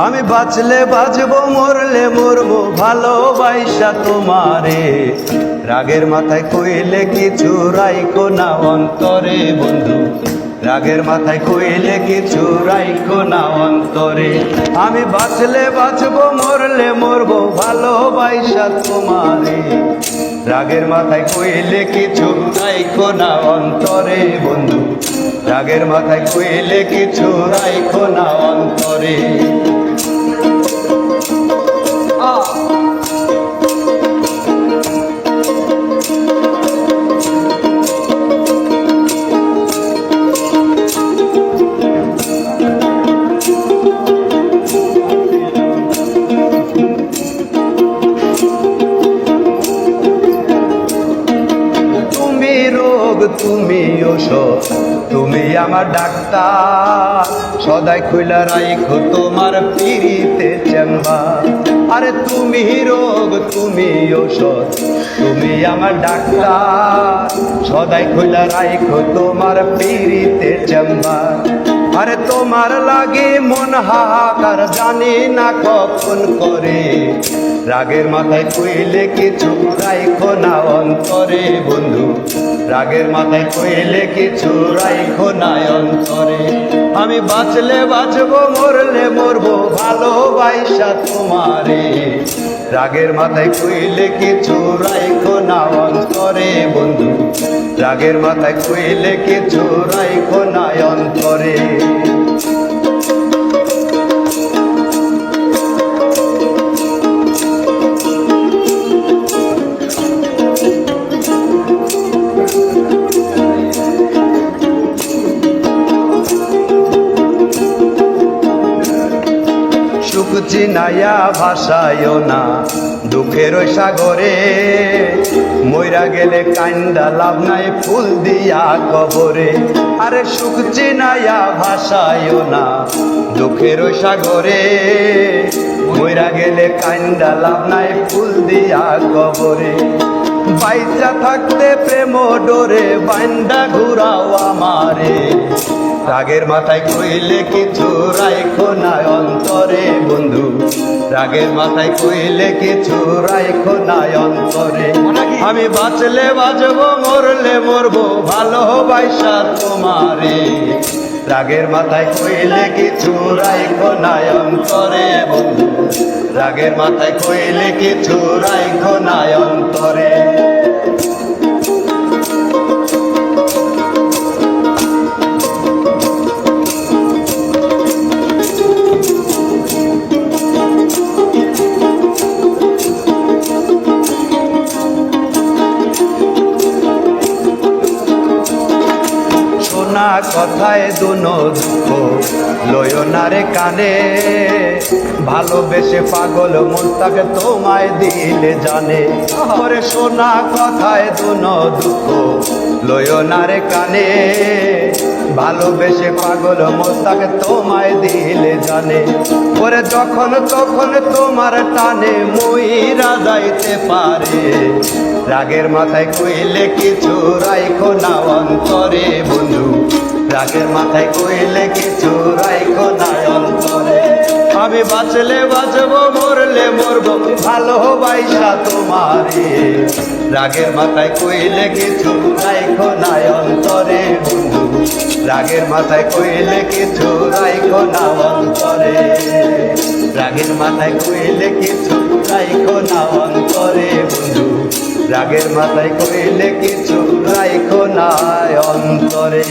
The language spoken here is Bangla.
আমি বাঁচলে বাঁচবো মরলে মরবো ভালোবাসা তোমারে। রাগের মাথায় কইলে কিছু রাইখো না অন্তরে বন্ধু, রাগের মাথায় কইলে কিছু রাইখো না অন্তরে। আমি বাঁচলে বাঁচবো মরলে মরবো ভালোবাসা তোমারে। রাগের মাথায় কইলে কিছু রাইখো না অন্তরে বন্ধু, রাগের মাথায় কইলে কিছু রাইখো না অন্তরে। তুমি ঔষধ, তুমি আমার ডাক্তার, সদাই খুইলা রাইখো তোমার পিরিতে চেম্বার। আরে তুমি রোগ, তুমি ঔষধ, তুমি আমার ডাক্তার, সদাই খুইলা রাইখো তোমার পিরিতে চেম্বার। আরে তোমার লাগে মন হাহাকার, জানি না কখন করে। রাগের মাথায় কইলে কিছু রাইখো না অন্তরে বন্ধু, রাগের মাথায় কইলে কিছু রাইখো না অন্তরে। আমি বাঁচলে বাঁচবো মরলে মরবো ভালোবাসা তোমারে। রাগের মাথায় কইলে কিছু রাইখো না অন্তরে বন্ধু, রাগের মাথায় কইলে কিছু রাইখো না অন্তরে। সুখ চিনাইয়া ভাসায় না দুঃখের সাগরে, মইরা গেলে কান্দা লাভ নাই ফুল দিয়া কবরে। আরে সুখ চিনাইয়া ভাসায় না দুঃখের সাগরে, মইরা গেলে কান্দা লাভ নাই ফুল দিয়া কবরে। বাইচা থাকতে প্রেম ডোরে বান্দা ঘুরাও আমারে। রাগের মাথায় কইলে কিছু রাইখো না অন্তরে বন্ধু, রাগের মাথায় কইলে কিছু রাইখো না অন্তরে। আমি বাঁচলে বাঁচবো মরলে মরবো ভালোবাসা তোমারে। রাগের মাথায় কইলে কিছু রাইখো না অন্তরে বন্ধু, রাগের মাথায় কইলে কিছু রাইখো না অন্তরে। কথায় দুনো দুঃখ লয় না রে কানে, ভালোবেসে পাগল মনটাকে তোমায় দিলে জানে। ওরে সোনা কথায় দুনো দুঃখ লয় না রে কানে, ভালোবেসে পাগল মনটাকে তোমায় দিলে জানে। ওরে যখন তখন তোমার টানে মইরা যাইতে পারে। রাগের মাথায় কইলে কিছু রাইখো না অন্তরে বন্ধু, রাগের মাথায় কইলে কিছু রাইখো না অন্তরে। আমি বাঁচলে বাঁচবো মরলে মরবো ভালোবাসা তোমারে। রাগের মাথায় কইলে কিছু রাইখো না অন্তরে বন্ধু, রাগের মাথায় কইলে কিছু রাইখো না অন্তরে। রাগের মাথায় কইলে কিছু রাইখো না অন্তরে বন্ধু, রাগের মাথায় কইলে কিছু রাইখো না অন্তরে।